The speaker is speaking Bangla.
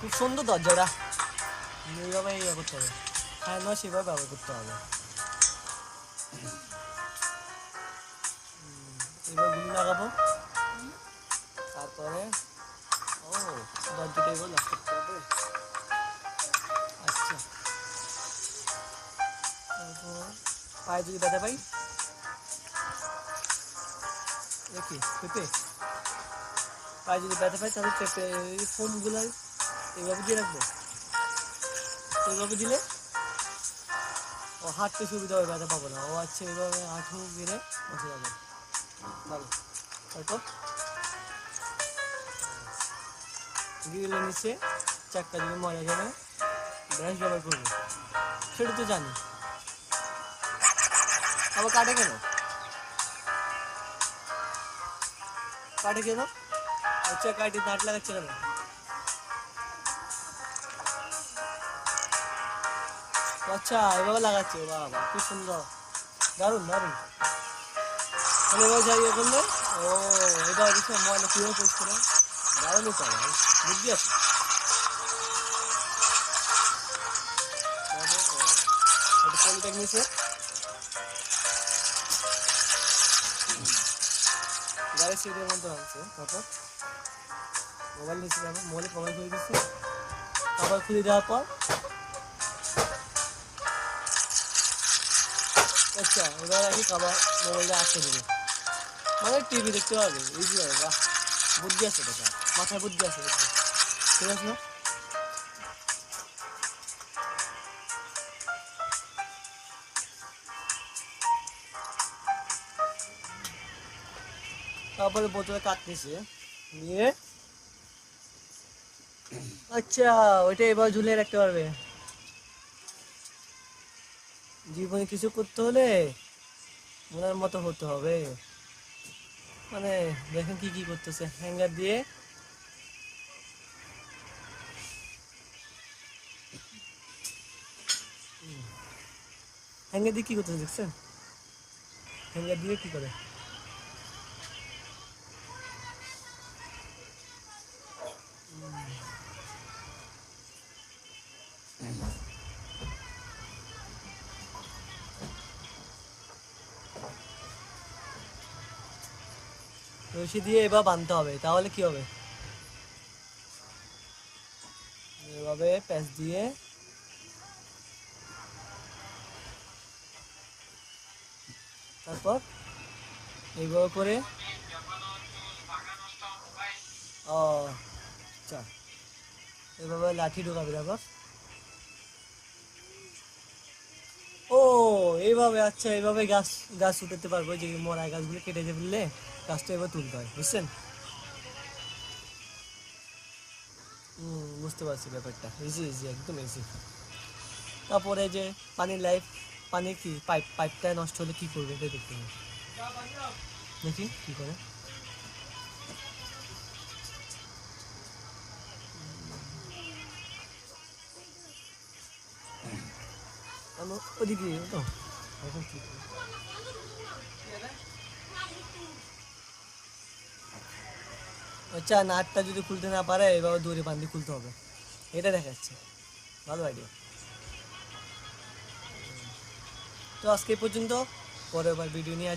খুব সুন্দর দরজাটা, এইভাবে ইয়ে করতে হবে, হ্যাঁ নয় সেভাবে ব্যবহার করতে হবে। এবার গুলি লাগাবো, তারপরে ও দরজাটা এবার লক করতে হবে। আচ্ছা, তারপর পায়ে যদি ব্যথা পাই, দেখি পেঁপে পায়ে যদি ব্যথা পাই তাহলে পেঁপে ফোমগুলো এইভাবে দিয়ে রাখবো, এইভাবে দিলে ও হাঁটতে সুবিধা হবে, ব্যথা পাবো না। ও আচ্ছা, এইভাবে হাঁটু গেড়ে বসে যাবে, ভালো। তারপর গ্রিলের নিচে চাক্কা যদি ময়লা যাবে ব্রাশ ব্যবহার করবো, সেটা তো জানি। আবার কাটে কেন, কাটে কেন? আচ্ছা, কাটি নাট লাগাচ্ছে কেন? আচ্ছা, এভাবে লাগাচ্ছে, বাবা কি সুন্দর, দারুণ দারুণ। তাহলে এবার যাই ইয়ে করলে, ও এটা হচ্ছে ময়লা কীভাবে পরিষ্কার হয়, দারুণ উপায়, বুদ্ধি আছে। পলিটেক নিচে গাড়ির সিটের মধ্যে হচ্ছে, তারপর মোবাইল নিচে যাবো, মোবাইলে কভার খুলে দিচ্ছি, কভার খুলে দেওয়ার পর আচ্ছা এবার আগে কভার মোবাইলটা আটকে দেবে, মানে টিভি দেখতে পারবে, ইজি হবে। বাহ, বুদ্ধি আছে, দেখা মাথায় বুদ্ধি আছে, বুদ্ধি ঠিক আছে না? তারপরে বোতলে কাটতেছে নিয়ে, আচ্ছা ওইটা এবার ঝুলিয়ে রাখতে পারবে। জীবনে কিছু করতে হলে মনের মতো হতে হবে, মানে দেখেন কি কি করতেছে, হ্যাঙ্গার দিয়ে হ্যাঙ্গার দিয়ে কি করতেছে দেখছেন, হ্যাঙ্গার দিয়ে কি করে। রশি দিয়ে এবার বাঁধতে হবে, তাহলে কি হবে, এভাবে প্যাচ দিয়ে, তারপর এইভাবে করে, ও আচ্ছা এভাবে লাঠি ঢোকাবে, তারপর ও এইভাবে, আচ্ছা এইভাবে গাছ গাছ উঠাতে পারবো, যে মরা গাছগুলো কেটে যে ফেললে গাছটা এবার তুলতে হয়, বুঝছেন? বুঝতে পারছি ব্যাপারটা, ইজি ইজি, একদম ইজি। তারপরে যে পানির লাইফ, পানি কি পাইপটা নষ্ট হলে কি করবে এটা দেখতে হবে, দেখি কি করে। আমি ওদিকে তো এখন কি করবো? আচ্ছা, নাটটা যদি খুলতে না পারে এভাবে দড়ি বান্ধি খুলতে হবে, এটা দেখাচ্ছে, ভালো আইডিয়া। তো আজকে এই পর্যন্ত, পরের বার ভিডিও নিয়ে